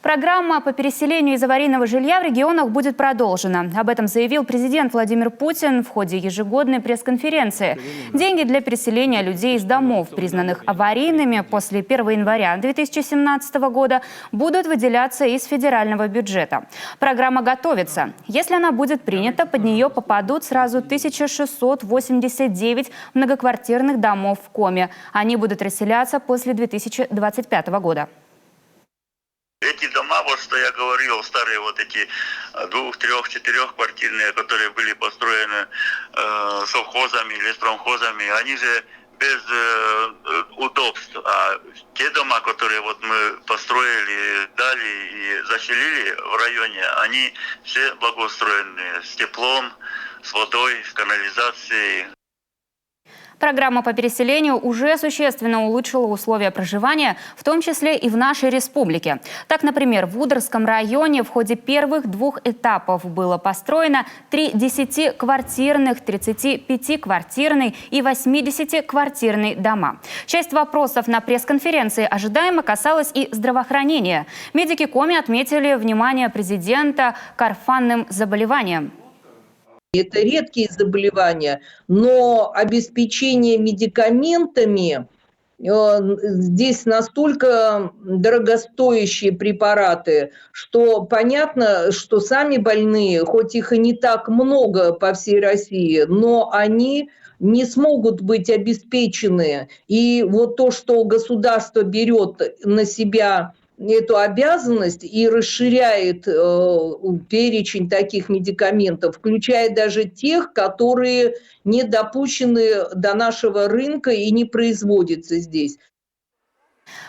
Программа по переселению из аварийного жилья в регионах будет продолжена. Об этом заявил президент Владимир Путин в ходе ежегодной пресс-конференции. Деньги для переселения людей из домов, признанных аварийными после 1 января 2017 года, будут выделяться из федерального бюджета. Программа готовится. Если она будет принята, под нее попадут сразу 1689 многоквартирных домов в Коми. Они будут расселяться после 2025 года. Эти дома, вот что я говорил, старые вот эти 2-, 3-, 4-квартирные, которые были построены совхозами, леспромхозами, они же без удобств. А те дома, которые вот мы построили, дали и заселили в районе, они все благоустроенные, с теплом, с водой, с канализацией. Программа по переселению уже существенно улучшила условия проживания, в том числе и в нашей республике. Так, например, в Удырском районе в ходе первых 2 этапов было построено 3 10-квартирных, 35-квартирный и 80-квартирный дома. Часть вопросов на пресс-конференции ожидаемо касалась и здравоохранения. Медики Коми отметили внимание президента к орфанным заболеваниям. Это редкие заболевания, но обеспечение медикаментами, здесь настолько дорогостоящие препараты, что понятно, что сами больные, хоть их и не так много по всей России, но они не смогут быть обеспечены. И вот то, что государство берет на себя эту обязанность и расширяет перечень таких медикаментов, включая даже тех, которые не допущены до нашего рынка и не производятся здесь.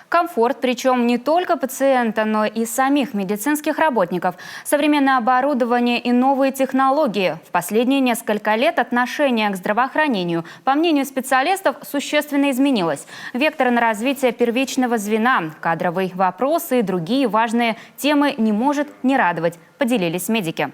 Комфорт, причем не только пациента, но и самих медицинских работников. Современное оборудование и новые технологии. В последние несколько лет отношение к здравоохранению, по мнению специалистов, существенно изменилось. Вектор на развитие первичного звена, кадровые вопросы и другие важные темы не может не радовать, поделились медики.